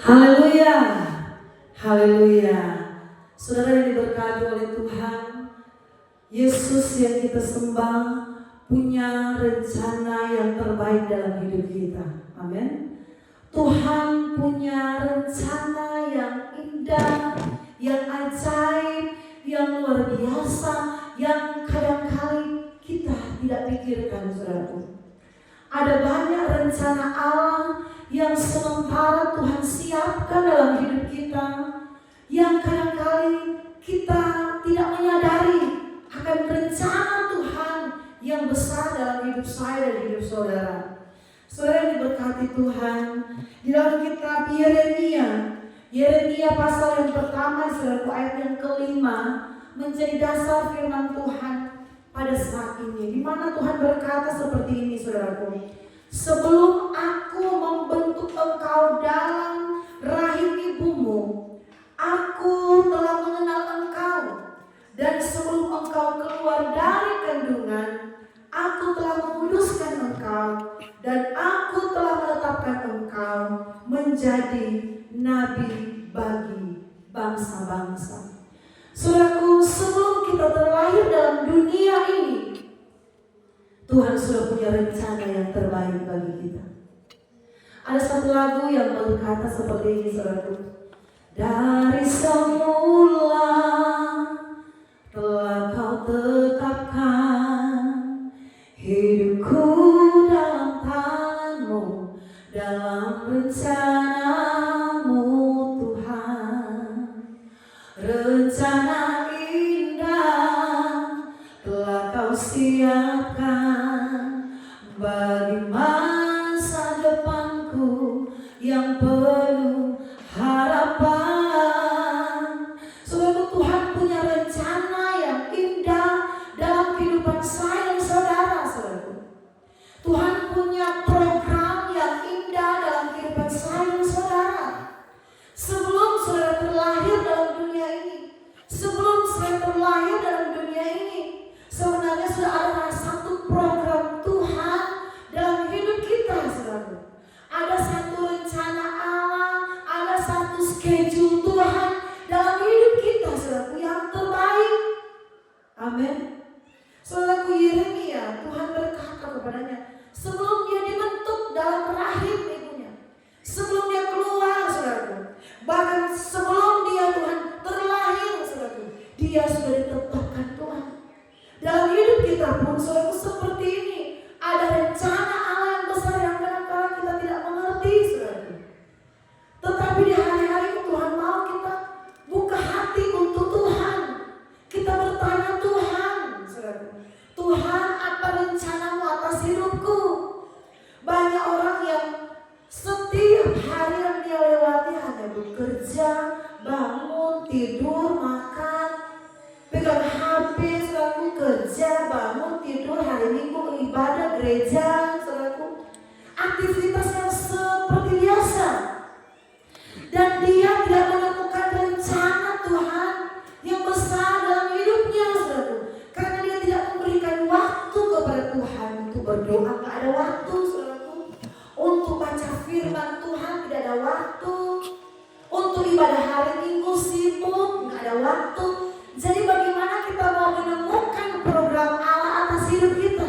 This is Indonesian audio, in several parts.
Haleluya, haleluya. Saudara yang diberkati oleh Tuhan, Yesus yang kita sembah punya rencana yang terbaik dalam hidup kita. Amin. Tuhan punya rencana yang indah, yang ajaib, yang luar biasa, yang kadang-kali kita tidak pikirkan, saudaraku. Ada banyak rencana Allah yang sementara Tuhan siapkan dalam hidup kita, yang kadang-kali kita tidak menyadari akan rencana Tuhan yang besar dalam hidup saya dan hidup saudara. Saudara yang diberkati Tuhan, di dalam kitab Yeremia pasal yang pertama, saudaraku, ayat yang kelima menjadi dasar firman Tuhan pada saat ini, di mana Tuhan berkata seperti ini, saudaraku. Sebelum aku membentuk engkau dalam rahim ibumu, aku telah mengenal engkau. Dan sebelum engkau keluar dari kandungan, aku telah menguduskan engkau. Dan aku telah menetapkan engkau menjadi nabi bagi bangsa-bangsa. Saudaraku, sebelum kita terlahir dalam dunia ini, Tuhan sudah punya rencana yang terbaik bagi kita. Ada satu lagu yang berkata seperti ini, saudaraku. Dari semula telah kau tetapkan hidupku dalam tanganmu, dalam rencanamu Tuhan. Rencana indah telah kau siapkan bagi masa depanku yang penuh harapan. Saudara, Tuhan punya rencana yang indah dalam kehidupan saya dan saudara, saudara. Tuhan punya program yang indah dalam kehidupan saya dan saudara. Sebelum saudara terlahir dalam dunia ini, sebelum saya terlahir dalam dunia ini, sebenarnya sudah ada satu program Tuhan dalam hidup kita, saudara. Ada satu rencana Allah, ada satu schedule Tuhan dalam hidup kita, saudara, yang terbaik. Amin. Saudaraku, Yeremia, Tuhan berkata kepadanya, sebelum dia dibentuk dalam rahim ibunya, sebelum dia keluar, saudaraku, bahkan sebelum dia Tuhan terlahir, saudaraku, dia sudah ditetapkan Tuhan. Dalam hidup kita pun, saudaraku, seperti ini. Ada rencana Allah yang besar yang kadang-kadang kita tidak mengerti, saudaraku. Tetapi di hari-hari ini Tuhan mau kita buka hati untuk Tuhan. Kita bertanya, Tuhan, saudaraku, Tuhan, apa rencanamu atas hidupku? Banyak orang yang setiap hari yang dia lewati hanya bekerja, bangun, tidur, makan, pegang HP, saudaraku, kerja, bangun, tidur, hari Minggu ibadah gereja, saudaraku, aktivitas yang seperti biasa. Dan dia tidak menemukan rencana Tuhan yang besar dalam hidupnya, saudaraku, karena dia tidak memberikan waktu kepada Tuhan untuk berdoa. Tidak ada waktu, saudaraku, untuk baca firman Tuhan, tidak ada waktu, untuk ibadah hari Minggu sibuk, tidak ada waktu. Jadi bagaimana kita mau menemukan program Allah atas hidup kita?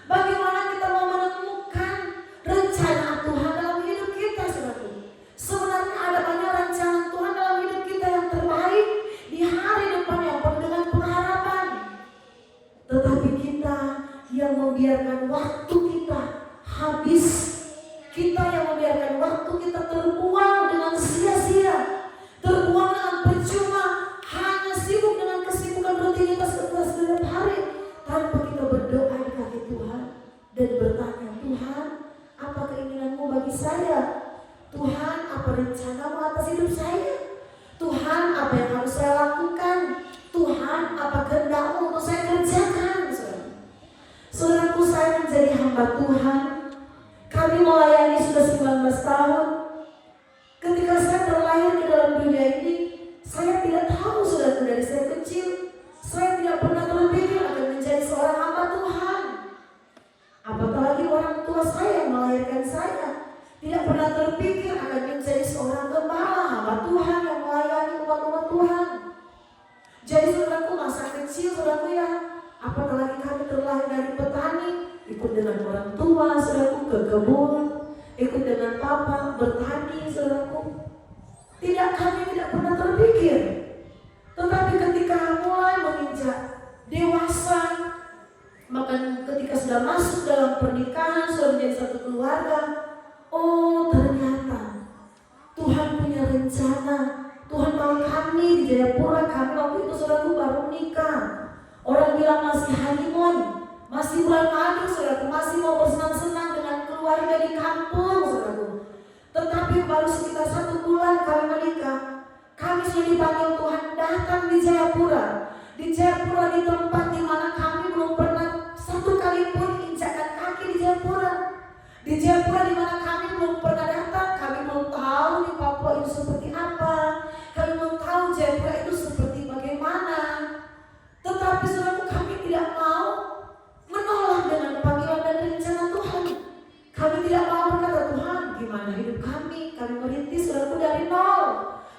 Bagaimana kita mau menemukan rencana Tuhan dalam hidup kita, saudaraku? Sebenarnya ada banyak rencana Tuhan dalam hidup kita yang terbaik di hari depan yang penuh dengan pengharapan. Tetapi kita yang membiarkan waktu kita habis, kita yang membiarkan waktu kita terbuang dengan sia-sia, terbuang dengan percuma, hanya sibuk dengan kesibukan rutinitas setiap hari, tanpa kita berdoa di kaki Tuhan dan bertanya, Tuhan, apa keinginanmu bagi saya? Tuhan, apa rencanamu atas hidup saya? Tuhan, apa yang harus saya lakukan? Tuhan, apa kehendakmu untuk saya kerjakan? Saudaraku, saya menjadi hamba Tuhan. Kami melayani sudah 19 tahun. Ketika saya terlahir ke dalam dunia ini, saya tidak tahu, saudaraku, dari saya kecil, saya tidak pernah terpikir akan menjadi seorang hamba Tuhan. Apatah lagi orang tua saya yang melahirkan saya tidak pernah terpikir akan menjadi seorang kecil saudaraku ya, apalagi kami terlahir dari petani, ikut dengan orang tua saudaraku ke kebun, ikut dengan papa bertani saudaraku. Kami tidak pernah terpikir. Tetapi ketika mulai menginjak dewasa, maka ketika sudah masuk dalam pernikahan, sudah menjadi satu keluarga, oh ternyata Tuhan punya rencana. Tuhan mau kami di Jayapura, kami waktu itu saudaraku baru nikah. Orang bilang masih honeymoon, masih bulan madu saudaraku, masih mau bersenang-senang dengan keluarga di kampung saudaraku. Tetapi baru sekitar 1 bulan kami menikah, kami sudah dipanggil Tuhan datang di Jayapura. Di Jayapura, di tempat di mana kami belum pernah satu kali pun injakkan kaki di Jayapura. Di Jayapura di mana kami belum pernah datang, kami belum tahu di Papua itu seperti apa, kami belum tahu Jayapura itu seperti bagaimana. Tetapi saudaraku, kami tidak mau menolak dengan panggilan dan rencana Tuhan. Kami tidak mau berkata, Tuhan gimana hidup kami merintis saudaraku dari nol.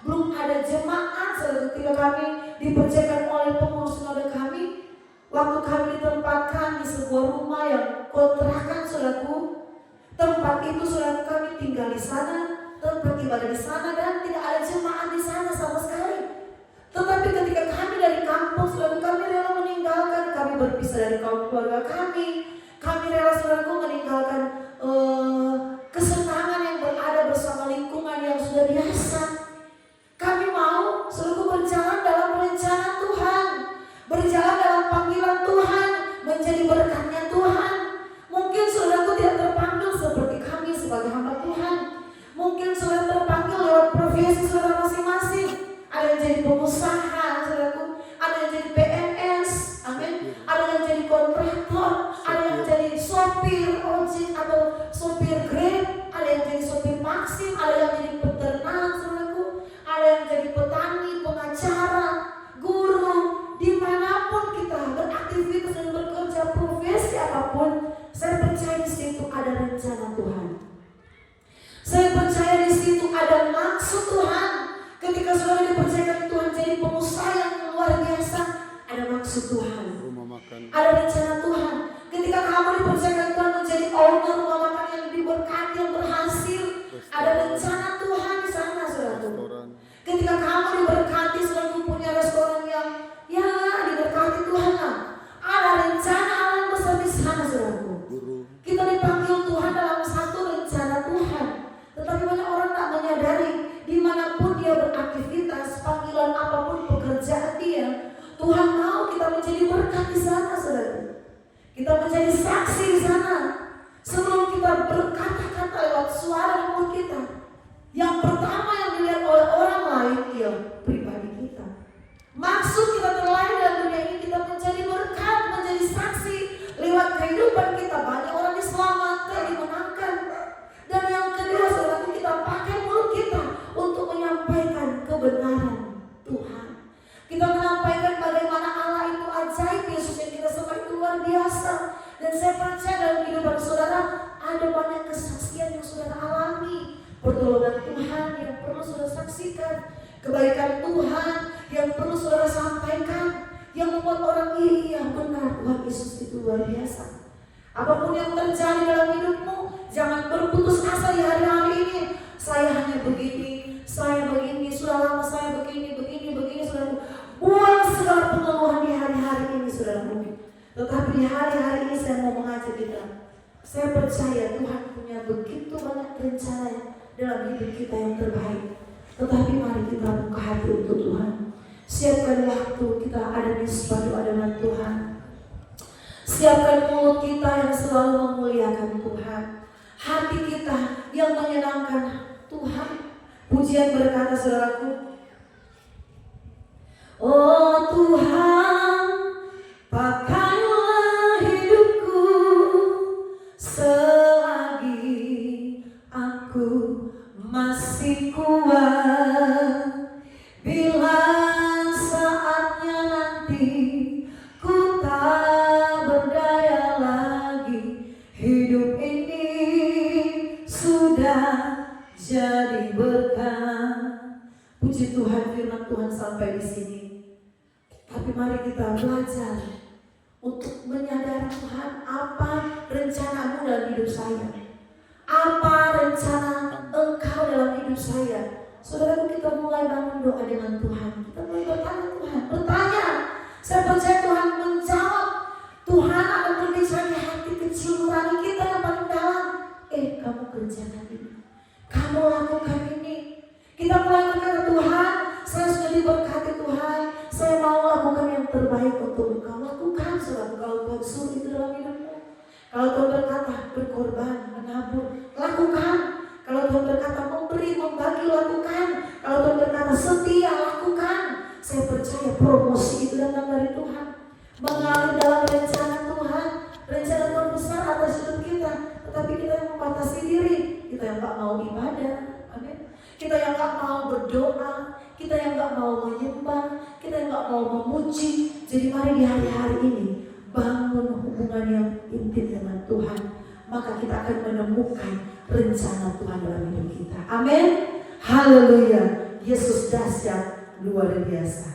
Belum ada jemaat saudaraku, ketika kami dipercayakan oleh pengurus sinode kami, waktu kami ditempatkan di sebuah rumah yang kontrakan saudaraku. Tempat itu saudaraku kami tinggal di sana, tempat ibadah di sana, dan tidak ada jemaat di sana sama sekali. Tetapi ketika kami dari kampung saudaraku, kami rela meninggalkan, kami berpisah dari kaum keluarga kami rela saudaraku meninggalkan kesenangan yang berada bersama lingkungan yang sudah biasa. Kami mau saudaraku berjalan dalam rencana Tuhan, berjalan dalam panggilan Tuhan, menjadi berkatnya Tuhan. Mungkin saudaraku tidak terpanggil seperti kami sebagai hamba Tuhan. Mungkin saudara terpanggil lewat profesi saudara masing-masing. Ada yang jadi pengusaha saudaraku, ada yang jadi PNS, amin. Ada yang jadi kontraktor, ada yang jadi sopir ojek atau sopir Grab, ada yang jadi sopir Maxim, ada yang jadi peternak saudaraku, ada yang jadi petani, pengacara, guru. Dimanapun kita beraktivitas dan bekerja profesi apapun, saya percaya di situ ada rencana Tuhan. Saya percaya di situ ada maksud Tuhan. Ketika saudara dipercayakan Tuhan jadi pengusaha yang luar biasa, ada maksud Tuhan, ada rencana Tuhan. Ketika kamu dipercayakan Tuhan menjadi owner rumah makan yang diberkati, yang berhasil, ada rencana Tuhan di sana saudaraku. Ketika kamu diberkati saudaraku punya restoran yang ya diberkati Tuhan, ada rencana Allah yang besar di sana saudaraku. Kita dipanggil Tuhan dalam satu rencana Tuhan. Tetapi banyak orang tak menyadari, dimanapun dia beraktivitas, panggilan apapun pekerjaan dia, Tuhan mau kita menjadi berkat di sana saudara. Kita menjadi saksi di sana. Sebelum kita berkata-kata lewat suara mulut kita, yang pertama yang dilihat oleh orang lain ialah pribadi kita. Maksud kita terlahir dalam dunia ini, kita menjadi berkat, menjadi saksi. Lewat kehidupan kita banyak orang diselamatkan, dimenangkan. Dan yang kedua saudara, kita pakai mulut kita untuk menyampaikan kebenaran Tuhan. Kita menyampaikan bagaimana Allah itu ajaib, Yesus yang kita sembah itu luar biasa. Dan saya percaya dalam kehidupan saudara ada banyak kesaksian yang saudara alami, pertolongan Tuhan yang perlu saudara saksikan, kebaikan Tuhan yang perlu saudara sampaikan, yang membuat orang iya benar Tuhan Yesus itu luar biasa. Apapun yang terjadi dalam hidupmu, jangan berputus asa di hari-hari ini. Saya hanya begini, saya begini, sudah lama saya begini, saudara. Buang segala pengeluhan di hari-hari ini, saudara. Tetapi di hari-hari ini saya mau mengajak kita. Saya percaya Tuhan punya begitu banyak rencana dalam hidup kita yang terbaik. Tetapi mari kita buka hati untuk Tuhan. Siapkan waktu kita ada di sepatu hadapan Tuhan. Siapkan mulut kita yang selalu memuliakan Tuhan, hati kita yang menyenangkan Tuhan. Pujian berkata saudaraku, oh Tuhan, pakailah hidupku selagi aku masih kuat. Bila saatnya nanti ku tak berdaya lagi, hidup ini sudah jadi berkah. Puji Tuhan, firman Tuhan sampai di sini. Tapi Tapi mari kita belajar untuk menyadari Tuhan, apa rencanamu dalam hidup saya, apa rencana Engkau dalam hidup saya. Saudaraku, kita mulai bangun doa dengan Tuhan. Kita mulai bertanya Tuhan, bertanya. Saya percaya Tuhan menjawab. Tuhan akan berbicara di hati kecil nurani kita yang paling dalam. Kamu kerjakan ini, kamu lakukan ini. Kita mulai berkata, Tuhan, saya sudah diberkati Tuhan, saya mau lakukan yang terbaik untuk Engkau. Lakukan, saudara. Kalau Tuhan suruh itu dalam hidupmu, kalau Tuhan berkata berkorban, menabur, lakukan. Kalau Tuhan berkata memberi, membagi, lakukan. Kalau Tuhan berkata setia, lakukan. Saya percaya promosi itu datang dari Tuhan, mengalir dalam rencana Tuhan. Rencana Tuhan besar atas hidup kita. Tetapi kita yang membatasi diri, kita yang gak mau ibadah, amin. Kita yang gak mau berdoa, kita yang gak mau menyembah, kita yang gak mau memuji. Jadi mari di hari-hari ini bangun hubungan yang intim dengan Tuhan, maka kita akan menemukan rencana Tuhan dalam hidup kita. Amin. Haleluya. Yesus dahsyat, luar biasa.